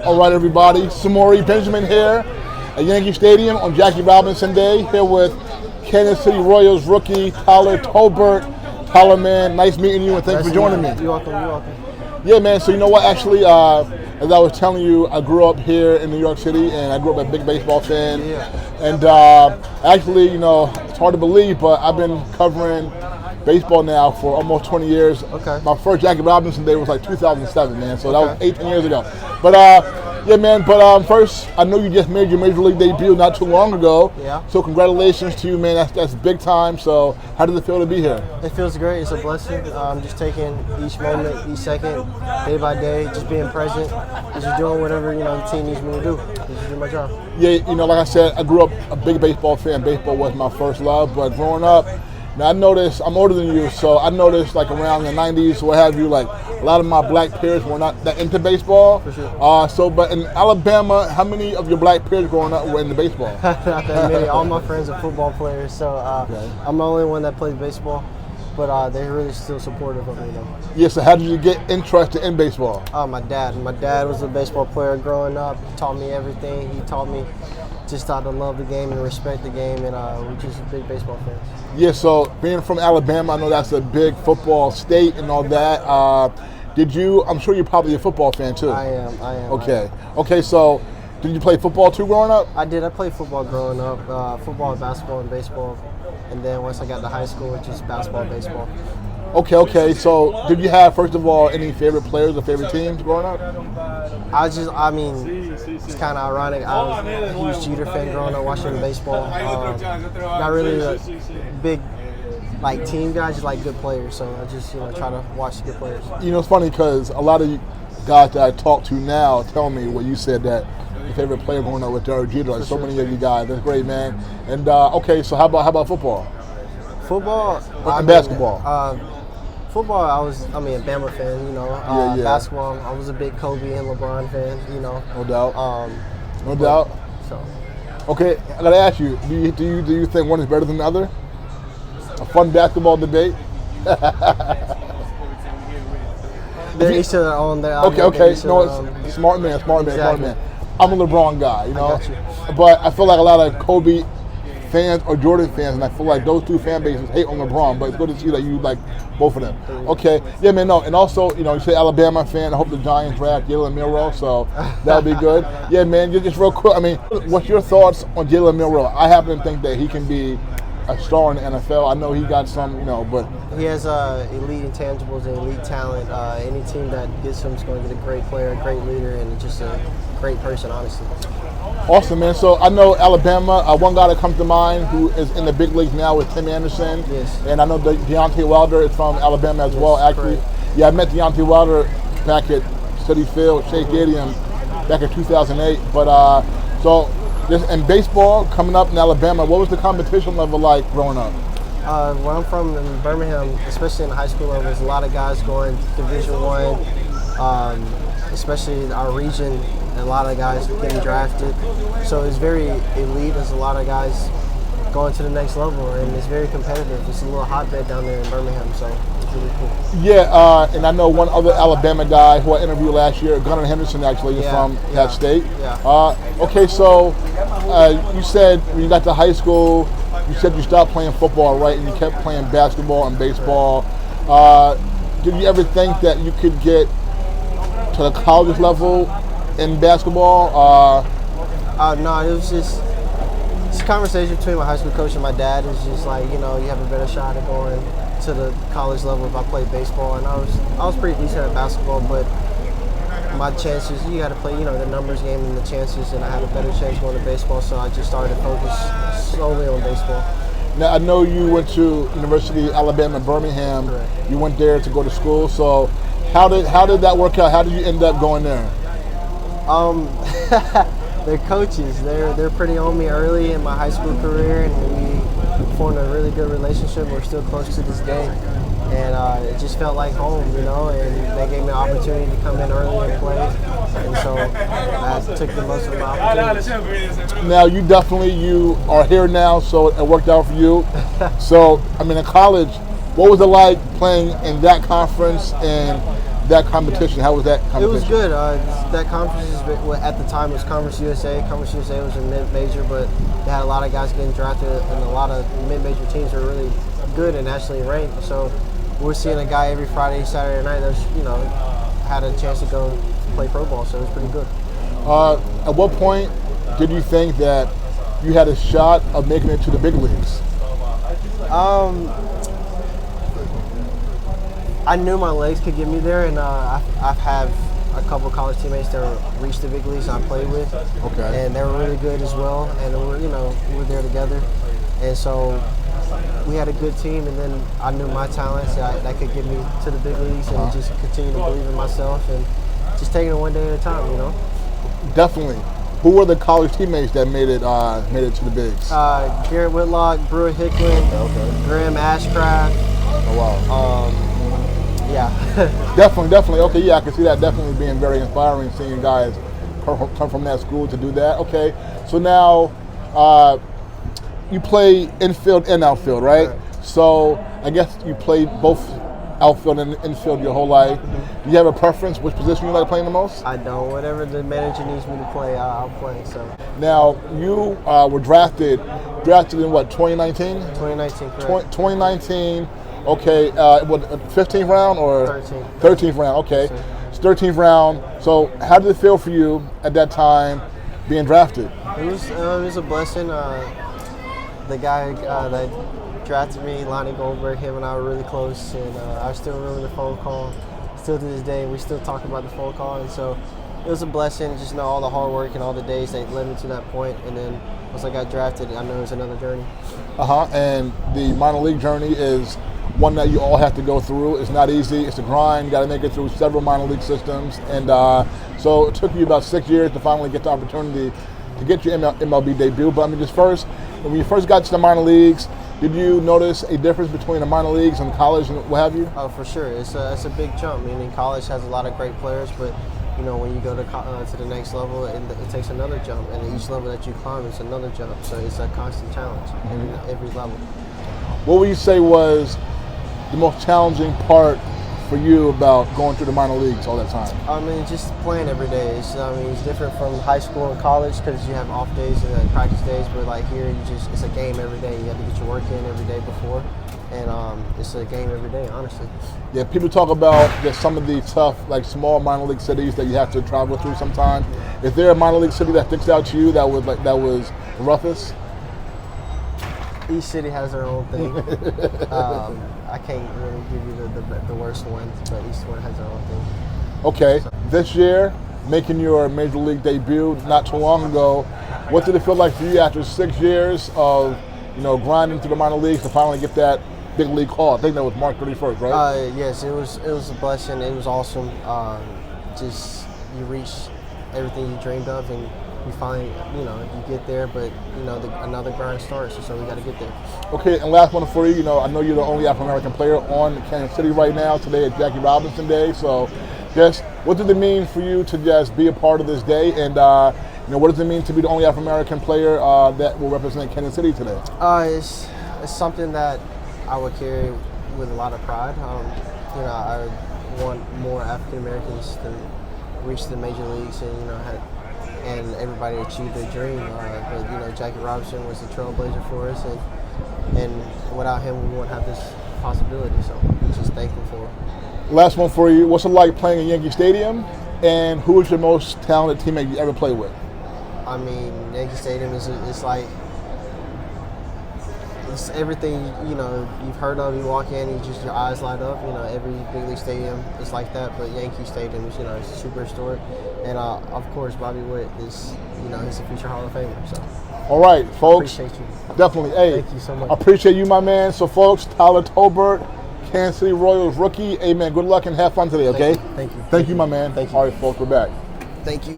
All right, everybody. Samori Benjamin here at Yankee Stadium on Jackie Robinson Day, here with Kansas City Royals rookie Tyler Tolbert. Tyler, man, nice meeting you, and thanks for joining me. You're welcome. Yeah, man. So you know what? Actually, as I was telling you, I grew up here in New York City, and I grew up a big baseball fan. Yeah. And actually, you know, it's hard to believe, but I've been covering baseball now for almost 20 years. Okay. My first Jackie Robinson Day was like 2007, man. So that was Okay. 18 years ago. But yeah, man. But first, I know you just made your major league debut not too long ago. Yeah. So congratulations to you, man. That's big time. So how does it feel to be here? It feels great. It's a blessing. I'm just taking each moment, each second, day by day, just being present, just doing whatever the team needs me to do. Just do my job. Yeah, you know, like I said, I grew up a big baseball fan. Baseball was my first love. But growing up, now I noticed, I'm older than you, so I noticed like around the 90s, what have you, like a lot of my black peers were not that into baseball. For sure. But in Alabama, how many of your black peers growing up were into baseball? Not that many. All my friends are football players, so Okay. I'm the only one that plays baseball. But they're really still supportive of me, though. Yeah, so how did you get interested in baseball? My dad. My dad was a baseball player growing up. He taught me everything. He taught me just how to love the game and respect the game, and we're just big baseball fans. Yeah, so being from Alabama, I know that's a big football state and all that. I'm sure you're probably a football fan too. I am. Okay, so did you play football too growing up? I did. I played football growing up, football, basketball, and baseball. And then once I got to high school, it's just basketball, baseball. Okay. So did you have, first of all, any favorite players or favorite teams growing up? It's kind of ironic. I was a huge Jeter fan growing up, watching baseball. Not really a big team guy, just like good players. So I just try to watch the good players. You know, it's funny because a lot of you guys that I talk to now tell me what you said, that your favorite player growing up with Derek Jeter. Like so many of you guys, that's great, man. And okay, so how about football? Football And basketball. Football, I was a Bama fan, Yeah. Basketball, I was a big Kobe and LeBron fan, No doubt. No but- doubt. So Okay, I gotta ask you, do you think one is better than the other? A fun basketball debate? they're each to their own. Okay. No, it's smart man. Exactly. I'm a LeBron guy, you know. got you. But I feel like a lot of Kobe fans or Jordan fans, and I feel like those two fan bases hate on LeBron. But it's good to see that you like both of them. Okay. Yeah, man. No, and also, you say Alabama fan. I hope the Giants draft Jalen Milroe, so that'll be good. Yeah, man. Just real quick. What's your thoughts on Jalen Milroe? I happen to think that he can be a star in the NFL. I know he got some, but He has elite intangibles and elite talent. Any team that gets him is going to get a great player, a great leader, and just a great person, honestly. awesome, man. So I know Alabama. One guy that comes to mind who is in the big leagues now is Tim Anderson. Yes. And I know Deontay Wilder is from Alabama as well. Actually, correct. yeah, I met Deontay Wilder back at Citi Field, Shea Stadium, back in 2008. But so this in baseball coming up in Alabama, what was the competition level like growing up? Where I'm from in Birmingham, especially in the high school level, there's a lot of guys going Division I, especially our region, and a lot of guys getting drafted. So it's very elite. There's a lot of guys going to the next level, and it's very competitive. It's a little hotbed down there in Birmingham, so it's really cool. Yeah, and I know one other Alabama guy who I interviewed last year, Gunnar Henderson, actually is from that state. Yeah. Okay, so you said when you got to high school, you said you stopped playing football, right? And you kept playing basketball and baseball. Did you ever think that you could get to the college level in basketball? No, it was just it's a conversation between my high school coach and my dad. It's just like, you have a better shot at going to the college level if I played baseball. And I was pretty decent at basketball, but my chances, you got to play, the numbers game and the chances, and I had a better chance going to baseball, so I just started to focus solely on baseball. Now, I know you went to University of Alabama, Birmingham. Correct. You went there to go to school. So how did that work out? How did you end up going there? They're coaches. They're pretty on me early in my high school career, and we formed a really good relationship. We're still close to this day, and it just felt like home, and they gave me an opportunity to come in early and play, and so I took the most of my opportunities. Now, you are here now, so it worked out for you. So, in college, what was it like playing in that conference and that competition? How was that competition? It was good. That conference at the time was Conference USA. Conference USA was a mid-major, but they had a lot of guys getting drafted, and a lot of mid-major teams were really good and nationally ranked. So we're seeing a guy every Friday, Saturday night that's had a chance to go play pro ball. So it was pretty good. At what point did you think that you had a shot of making it to the big leagues? I knew my legs could get me there, and I've had a couple college teammates that reached the big leagues I played with. Okay. And they were really good as well, and we were there together, and so we had a good team. And then I knew my talents that could get me to the big leagues, and just continue to believe in myself and just taking it one day at a time. Definitely. Who were the college teammates that made it to the bigs? Garrett Whitlock, Brewer Hickman, Graham Ashcraft. Oh wow. Yeah. Definitely. Okay, yeah, I can see that definitely being very inspiring, seeing guys come from that school to do that. Okay, so now you play infield and outfield, right? So I guess you played both outfield and infield your whole life. Do you have a preference which position you like playing the most? I don't. Whatever the manager needs me to play, I'll play. So now you were drafted in what, 2019? 2019, correct. 2019. Okay, what, 15th round or 13th round? Okay, it's 13th round. So how did it feel for you at that time being drafted? It was a blessing. The guy that drafted me, Lonnie Goldberg, him and I were really close, and I still remember the phone call. Still to this day, we still talk about the phone call, and so it was a blessing. Just all the hard work and all the days that led me to that point, and then once I got drafted, I knew it was another journey. And the minor league journey is one that you all have to go through. It's not easy. It's a grind. You got to make it through several minor league systems, and so it took you about 6 years to finally get the opportunity to get your MLB debut. But I mean, when you first got to the minor leagues, did you notice a difference between the minor leagues and college and what have you? Oh, for sure. It's a big jump. I mean, college has a lot of great players, but when you go to the next level, it takes another jump, and each level that you climb is another jump. So it's a constant challenge every level. What would you say was the most challenging part for you about going through the minor leagues all that time? I mean, just playing every day. It's different from high school and college because you have off days and practice days, but like here, it's a game every day. You have to get your work in every day before, and it's a game every day, honestly. Yeah, people talk about just some of the tough, like small minor league cities that you have to travel through sometimes. Is there a minor league city that sticks out to you that was the roughest? Each city has their own thing. I can't really give you the worst ones, but each one has their own thing. Okay, this year, making your major league debut not too long ago, what did it feel like for you after 6 years of grinding through the minor leagues to finally get that big league call? I think that was March 31st, right? Yes, it was a blessing. It was awesome. Just you reach everything you dreamed of, and you finally, you get there, but another grind starts, so we got to get there. Okay, and last one for you. I know you're the only African American player on Kansas City right now. Today is Jackie Robinson Day, so just what does it mean for you to just be a part of this day, and what does it mean to be the only African American player that will represent Kansas City today? It's something that I would carry with a lot of pride. I want more African Americans to reach the major leagues and everybody achieve their dream. But Jackie Robinson was the trailblazer for us, and without him, we wouldn't have this possibility. So I'm just thankful for it. Last one for you. What's it like playing in Yankee Stadium? And who is your most talented teammate you ever played with? I mean, Yankee Stadium is like it's everything you've heard of. You walk in, your eyes light up. Every big league stadium is like that, but Yankee Stadium is it's super historic. And of course, Bobby Witt is he's a future Hall of Famer. So. All right, folks. Appreciate you. Definitely. Hey, thank you so much. I appreciate you, my man. So, folks, Tyler Tolbert, Kansas City Royals rookie. Hey, man, good luck and have fun today. Okay. Thank you. Thank you, my man. Thank you. All right, folks, we're back. Thank you.